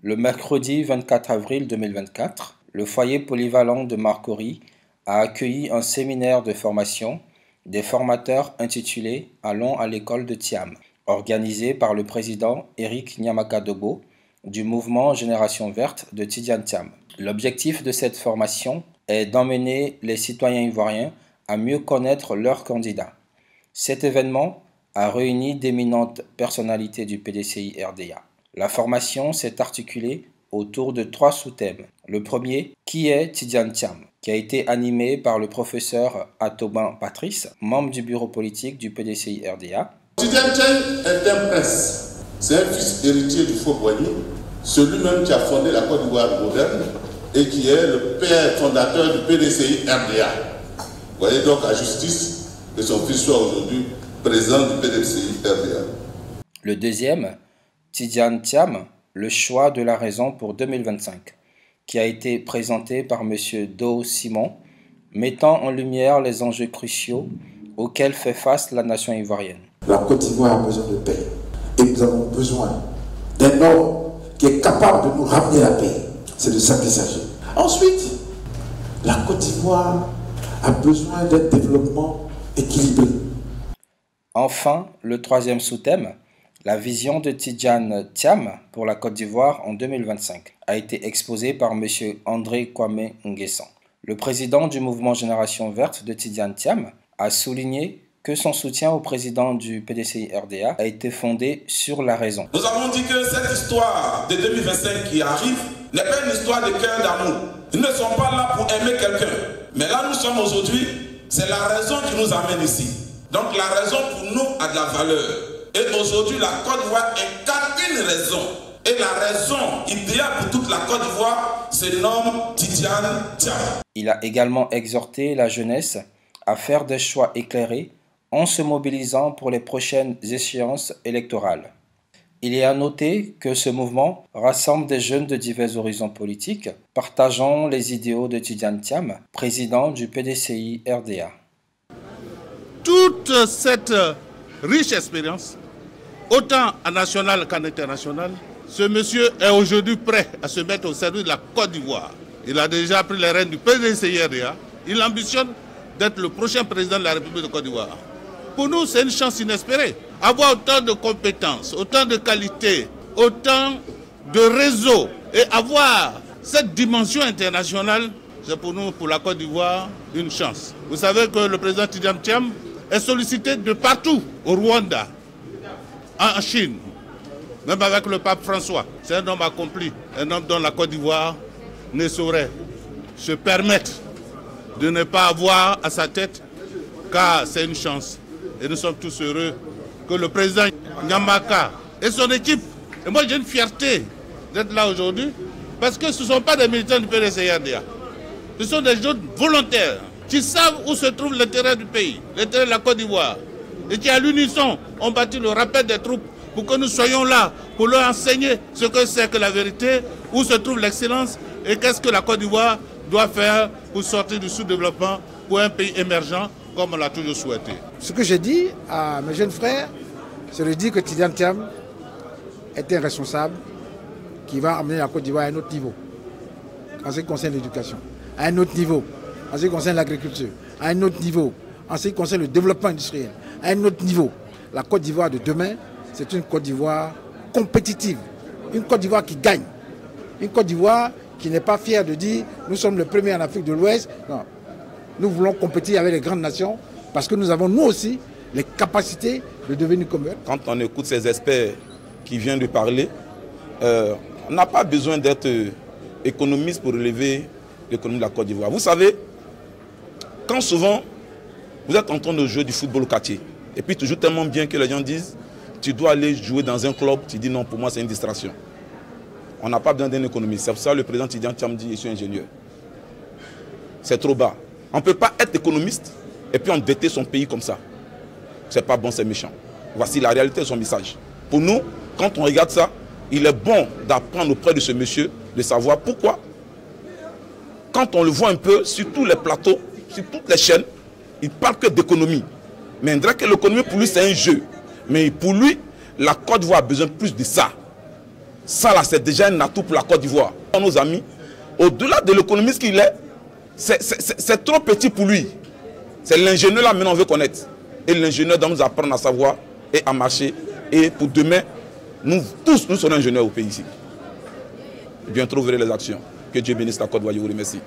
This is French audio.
Le mercredi 24 avril 2024, le foyer polyvalent de Marcory a accueilli un séminaire de formation des formateurs intitulé Allons à l'école de Thiam, organisé par le président Éric Nyamakadobo du mouvement Génération Verte de Tidjane Thiam. L'objectif de cette formation est d'emmener les citoyens ivoiriens à mieux connaître leurs candidats. Cet événement a réuni d'éminentes personnalités du PDCI RDA. La formation s'est articulée autour de 3 sous-thèmes. Le premier, qui est Tidjane Thiam, qui a été animé par le professeur Atoban Patrice, membre du bureau politique du PDCI RDA. Tidjane Thiam est un prince. C'est un fils héritier du Faux-Boigny, celui-même qui a fondé la Côte d'Ivoire moderne et qui est le père fondateur du PDCI RDA. Vous voyez donc à justice que son fils soit aujourd'hui président du PDCI RDA. Le deuxième, Tidjane Thiam, le choix de la raison pour 2025, qui a été présenté par M. Do Simon, mettant en lumière les enjeux cruciaux auxquels fait face la nation ivoirienne. La Côte d'Ivoire a besoin de paix et nous avons besoin d'un homme qui est capable de nous ramener la paix. C'est de ça qu'il s'agit. Ensuite, la Côte d'Ivoire a besoin d'un développement équilibré. Enfin, le troisième sous-thème, la vision de Tidjane Thiam pour la Côte d'Ivoire en 2025, a été exposée par M. André Kwame Nguessan. Le président du mouvement Génération Verte de Tidjane Thiam a souligné que son soutien au président du PDCI RDA a été fondé sur la raison. Nous avons dit que cette histoire de 2025 qui arrive n'est pas une histoire de cœur d'amour. Ils ne sont pas là pour aimer quelqu'un. Mais là, nous sommes aujourd'hui, c'est la raison qui nous amène ici. Donc la raison pour nous a de la valeur. Et aujourd'hui, la Côte d'Ivoire incarne une raison. Et la raison idéale pour toute la Côte d'Ivoire se nomme Tidjane Thiam. Il a également exhorté la jeunesse à faire des choix éclairés en se mobilisant pour les prochaines échéances électorales. Il est à noter que ce mouvement rassemble des jeunes de divers horizons politiques, partageant les idéaux de Tidjane Thiam, président du PDCI RDA. Toute cette riche expérience, autant en national qu'en international, ce monsieur est aujourd'hui prêt à se mettre au service de la Côte d'Ivoire. Il a déjà pris les rênes du PDCI RDA. Il ambitionne d'être le prochain président de la République de Côte d'Ivoire. Pour nous, c'est une chance inespérée. Avoir autant de compétences, autant de qualités, autant de réseaux et avoir cette dimension internationale, c'est pour nous, pour la Côte d'Ivoire, une chance. Vous savez que le président Tidjane Thiam est sollicité de partout, au Rwanda, en Chine, même avec le pape François. C'est un homme accompli, un homme dont la Côte d'Ivoire ne saurait se permettre de ne pas avoir à sa tête, car c'est une chance. Et nous sommes tous heureux que le président Nyamaka et son équipe, et moi j'ai une fierté d'être là aujourd'hui, parce que ce ne sont pas des militants du PDCI RDA. Ce sont des jeunes volontaires qui savent où se trouve l'intérêt du pays, l'intérêt de la Côte d'Ivoire, et qui à l'unisson ont bâti le rappel des troupes pour que nous soyons là, pour leur enseigner ce que c'est que la vérité, où se trouve l'excellence, et qu'est-ce que la Côte d'Ivoire doit faire pour sortir du sous-développement pour un pays émergent, comme on l'a toujours souhaité. Ce que j'ai dit à mes jeunes frères, c'est de dire que Tidjane Thiam est un responsable qui va amener la Côte d'Ivoire à un autre niveau, en ce qui concerne l'éducation, à un autre niveau, en ce qui concerne l'agriculture, à un autre niveau, en ce qui concerne le développement industriel, à un autre niveau. La Côte d'Ivoire de demain, c'est une Côte d'Ivoire compétitive, une Côte d'Ivoire qui gagne, une Côte d'Ivoire qui n'est pas fière de dire nous sommes le premier en Afrique de l'Ouest. Non. Nous voulons compétir avec les grandes nations parce que nous avons nous aussi les capacités de devenir comme eux. Quand on écoute ces experts qui viennent de parler, on n'a pas besoin d'être économiste pour relever l'économie de la Côte d'Ivoire. Vous savez, quand souvent vous êtes en train de jouer du football au quartier, et puis tu joues tellement bien que les gens disent tu dois aller jouer dans un club, tu dis non, pour moi c'est une distraction. On n'a pas besoin d'un économiste. C'est pour ça que le président Tidjane Thiam dit je suis ingénieur. C'est trop bas. On ne peut pas être économiste et puis endetter son pays comme ça. C'est pas bon, c'est méchant. Voici la réalité de son message. Pour nous, quand on regarde ça, il est bon d'apprendre auprès de ce monsieur, de savoir pourquoi. Quand on le voit un peu sur tous les plateaux, sur toutes les chaînes, il ne parle que d'économie. Mais on dirait que l'économie pour lui c'est un jeu. Mais pour lui, la Côte d'Ivoire a besoin plus de ça. Ça là, c'est déjà un atout pour la Côte d'Ivoire. Nos amis, au-delà de l'économiste qu'il est, c'est trop petit pour lui. C'est l'ingénieur là maintenant on veut connaître. Et l'ingénieur doit nous apprendre à savoir et à marcher. Et pour demain, nous tous, nous serons ingénieurs au pays ici. Bientôt, vous verrez les actions. Que Dieu bénisse la Côte d'Ivoire. Je vous remercie.